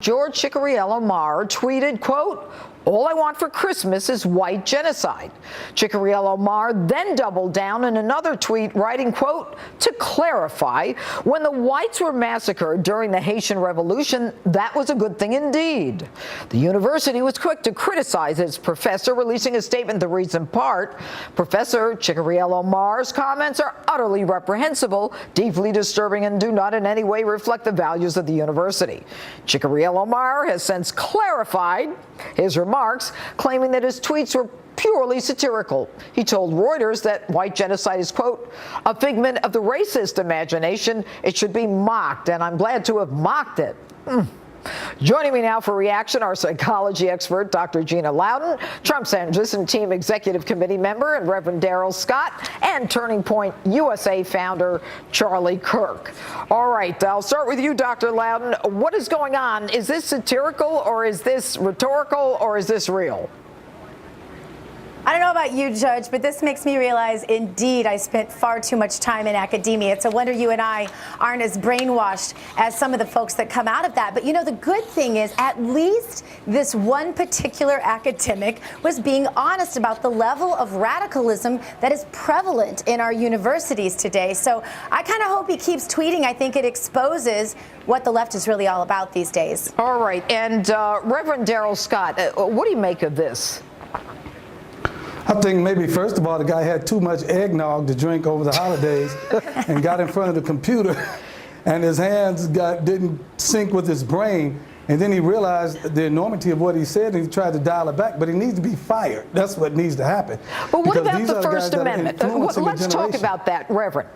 George Chickariello-Maher tweeted, quote, "All I want for Christmas is white genocide." Chickariello-Maher then doubled down in another tweet, writing, quote, "To clarify, when the whites were massacred during the Haitian Revolution, that was a good thing indeed." The university was quick to criticize its professor, releasing a statement that reads in part, "Professor Chickariello-Maher's comments are utterly reprehensible, deeply disturbing, and do not in any way reflect the values of the university." Chickariello-Maher has since clarified his remarks, claiming that his tweets were purely satirical. He told Reuters that white genocide is, quote, "a figment of the racist imagination. It should be mocked, and I'm glad to have mocked it." Joining me now for reaction, our psychology expert, Dr. Gina Loudon, Trump Transition Team Executive Committee member, and Reverend Darrell Scott, and Turning Point USA founder, Charlie Kirk. All right, I'll start with you, Dr. Loudon. What is going on? Is this satirical, or is this rhetorical, or is this real? I don't know about you, Judge, but this makes me realize, indeed, I spent far too much time in academia. It's a wonder you and I aren't as brainwashed as some of the folks that come out of that. But, you know, the good thing is at least this one particular academic was being honest about the level of radicalism that is prevalent in our universities today. So I kind of hope he keeps tweeting. I think it exposes what the left is really all about these days. All right. And Reverend Darrell Scott, what do you make of this? I think maybe, first of all, the guy had too much eggnog to drink over the holidays and got in front of the computer, and his hands didn't sync with his brain. And then he realized the enormity of what he said, and he tried to dial it back. But he needs to be fired. That's what needs to happen. But what about the First Amendment? Let's talk about that, Reverend.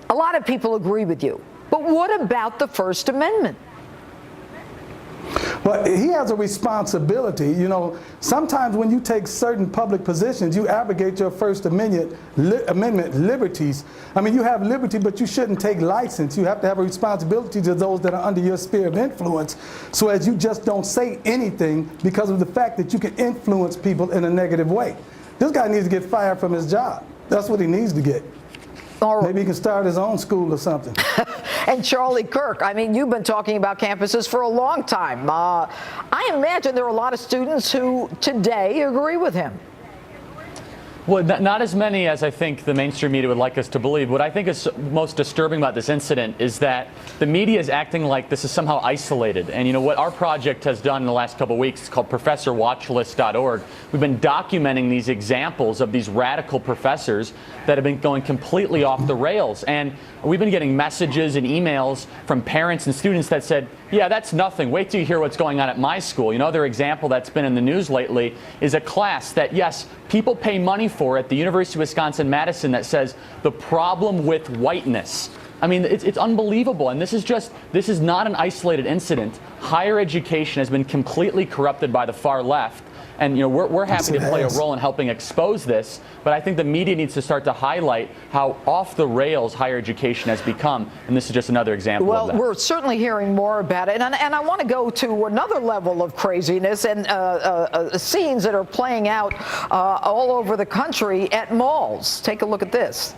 A lot of people agree with you. But what about the First Amendment? Well, he has a responsibility. You know, sometimes when you take certain public positions, you abrogate your First Amendment liberties. I mean, you have liberty, but you shouldn't take license. You have to have a responsibility to those that are under your sphere of influence, so as you just don't say anything because of the fact that you can influence people in a negative way. This guy needs to get fired from his job. That's what he needs to get. Maybe he can start his own school or something. And Charlie Kirk, I mean, you've been talking about campuses for a long time. I imagine there are a lot of students who today agree with him. Well, not as many as I think the mainstream media would like us to believe. What I think is most disturbing about this incident is that the media is acting like this is somehow isolated. And you know what our project has done in the last couple of weeks is called ProfessorWatchlist.org. We've been documenting these examples of these radical professors that have been going completely off the rails. And we've been getting messages and emails from parents and students that said, yeah, that's nothing. Wait till you hear what's going on at my school. Another example that's been in the news lately is a class that, yes, people pay money for at the University of Wisconsin-Madison that says the problem with whiteness. I mean, it's unbelievable. And this is not an isolated incident. Higher education has been completely corrupted by the far left. And you know, we're happy to play a role in helping expose this, but I think the media needs to start to highlight how off the rails higher education has become, and this is just another example of that. Well, we're certainly hearing more about it, and I want to go to another level of craziness and scenes that are playing out all over the country at malls. Take a look at this.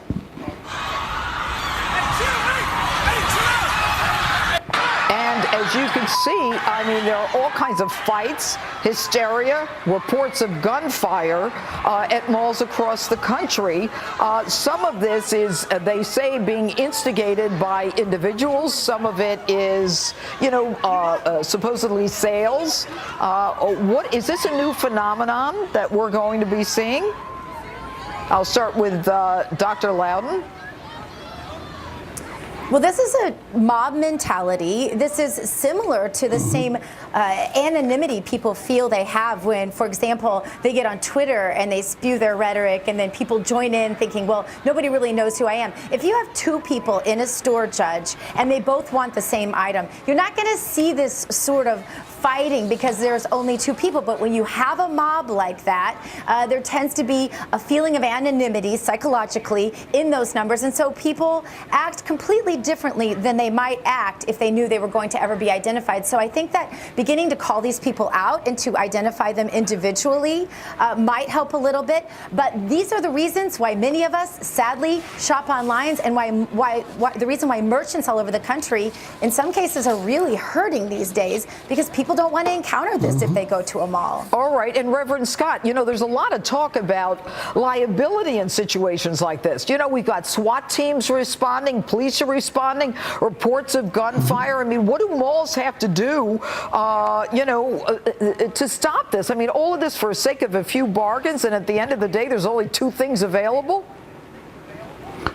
And as you can see, I mean, there are all kinds of fights, hysteria, reports of gunfire at malls across the country. Some of this is, they say, being instigated by individuals. Some of it is, you know, supposedly sales. What is this a new phenomenon that we're going to be seeing? I'll start with Dr. Loudon. Well, this is a mob mentality. This is similar to the same anonymity people feel they have when, for example, they get on Twitter and they spew their rhetoric, and then people join in thinking, well, nobody really knows who I am. If you have two people in a store, Judge, and they both want the same item, you're not going to see this sort of fighting because there's only two people. But when you have a mob like that, there tends to be a feeling of anonymity psychologically in those numbers. And so people act completely differently than they might act if they knew they were going to ever be identified. So I think that beginning to call these people out and to identify them individually might help a little bit. But these are the reasons why many of us sadly shop online, and why the reason why merchants all over the country in some cases are really hurting these days, because people don't want to encounter this if they go to a mall. All right, and Reverend Scott, you know, there's a lot of talk about liability in situations like this. You know, we've got SWAT teams responding, police are responding, reports of gunfire. I mean, what do malls have to do, to stop this? I mean, all of this for the sake of a few bargains, and at the end of the day, there's only two things available?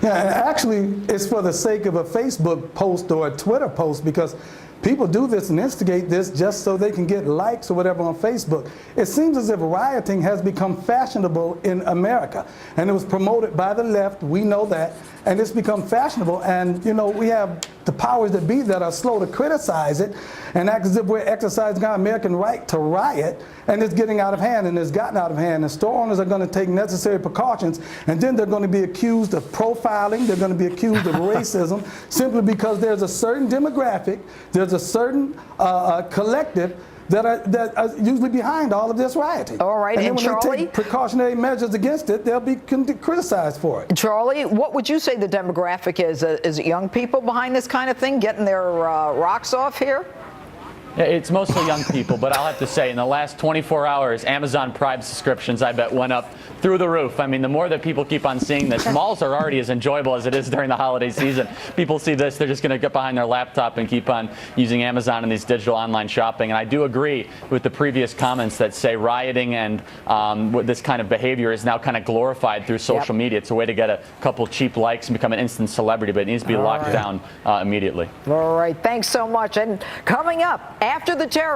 Yeah, and actually, it's for the sake of a Facebook post or a Twitter post, because people do this and instigate this just so they can get likes or whatever on Facebook. It seems as if rioting has become fashionable in America, and it was promoted by the left. We know that, and it's become fashionable. And you know, we have the powers that be that are slow to criticize it and act as if we're exercising our American right to riot, and it's getting out of hand, and it's gotten out of hand. And store owners are going to take necessary precautions, and then they're going to be accused of profiling, they're going to be accused of racism, simply because there's a certain demographic, there's a certain collective that are usually behind all of this rioting. All right, and then and when Charlie? they take precautionary measures against it, they'll be criticized for it. Charlie, what would you say the demographic is? Is it young people behind this kind of thing, getting their rocks off here? It's mostly young people, but I'll have to say, in the last 24 hours, Amazon Prime subscriptions, I bet, went up through the roof. I mean, the more that people keep on seeing this, malls are already as enjoyable as it is during the holiday season. People see this, they're just going to get behind their laptop and keep on using Amazon and these digital online shopping. And I do agree with the previous comments that say rioting and this kind of behavior is now kind of glorified through social media. It's a way to get a couple cheap likes and become an instant celebrity, but it needs to be locked down immediately. All right, thanks so much. And coming up, after the terror